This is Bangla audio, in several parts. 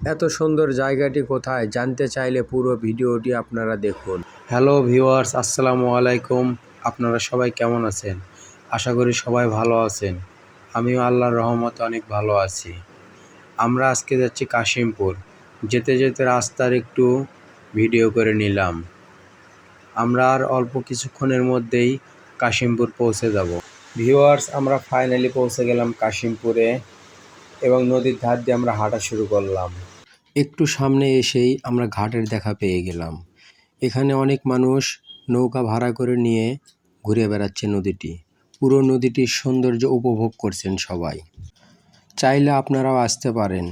এত সুন্দর জায়গাটি কোথায় জানতে চাইলে পুরো ভিডিওটি আপনারা দেখুন। হ্যালো ভিউয়ার্স, আসসালামু আলাইকুম। আপনারা সবাই কেমন আছেন? আশা করি সবাই ভালো আছেন। আমিও আল্লাহর রহমতে অনেক ভালো আছি। আমরা আজকে যাচ্ছি কাশিমপুর। যেতে যেতে রাস্তার একটু ভিডিও করে নিলাম। আমরা আর অল্প কিছুক্ষণের মধ্যেই কাশিমপুর পৌঁছে যাব। ভিউয়ার্স, আমরা ফাইনালি পৌঁছে গেলাম কাশিমপুরে এবং নদীর ধার দিয়ে আমরা হাঁটা শুরু করলাম। একটু সামনে এসেই আমরা ঘাটের দেখা পেয়ে গেলাম। এখানে অনেক মানুষ নৌকা ভাড়া করে নিয়ে ঘুরে বেড়াচ্ছে নদীটি। পুরো নদীটির সৌন্দর্য উপভোগ করছেন সবাই। চাইলে আপনারাও আসতে পারেন।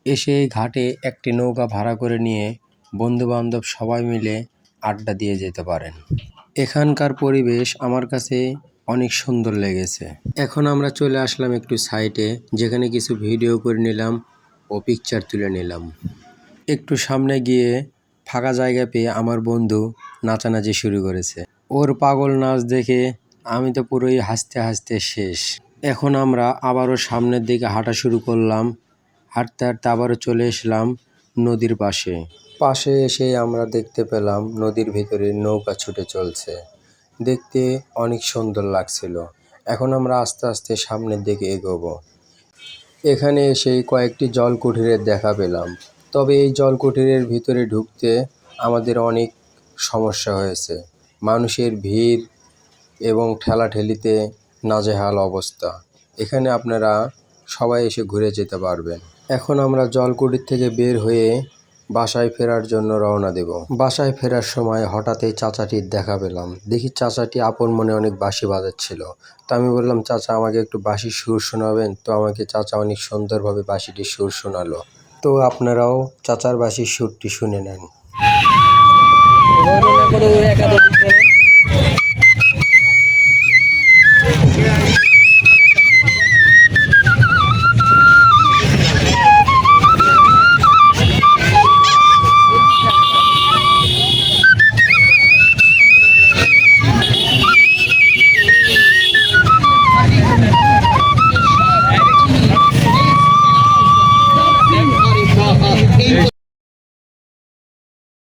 এসে এই ঘাটে একটি নৌকা ভাড়া করে নিয়ে বন্ধুবান্ধব সবাই মিলে আড্ডা দিয়ে যেতে পারেন। এখানকার পরিবেশ আমার কাছে অনেক সুন্দর লেগেছে। এখন আমরা চলে আসলাম একটু সাইডে, যেখানে কিছু ভিডিও করে নিলাম ও পিকচার তুলে নিলাম। একটু সামনে গিয়ে ফাঁকা জায়গা পেয়ে আমার বন্ধু নাচানাচি শুরু করেছে। ওর পাগল নাচ দেখে আমি তো পুরোই হাসতে হাসতে শেষ। এখন আমরা আবারও সামনের দিকে হাঁটা শুরু করলাম। হাঁটতে হাঁটতে আবারও চলে এসলাম নদীর পাশে এসে আমরা দেখতে পেলাম নদীর ভিতরে নৌকা ছুটে চলছে। দেখতে অনেক সুন্দর লাগছিল। এখন আমরা আস্তে আস্তে সামনের দিকে এগোবো। এখানে এসেই কয়েকটি জলকুঠিরের দেখা পেলাম। তবে এই জলকুঠিরের ভিতরে ঢুকতে আমাদের অনেক সমস্যা হয়েছে। মানুষের ভিড় এবং ঠেলাঠেলিতে নাজেহাল অবস্থা। এখানে আপনারা সবাই এসে ঘুরে যেতে পারবেন। এখন আমরা জলকুঠির থেকে বের হয়ে বাসায় ফেরার জন্য রওনা দেব। বাসায় ফেরার সময় হঠাৎ এই চাচাটির দেখা পেলাম। দেখি চাচাটি আপন মনে অনেক বাঁশি বাজাচ্ছিল। তো আমি বললাম, চাচা আমাকে একটু বাঁশির সুর শোনাবেন? তো আমাকে চাচা অনেক সুন্দরভাবে বাঁশিটির সুর শোনালো। তো আপনারাও চাচার বাঁশির সুরটি শুনে নেন।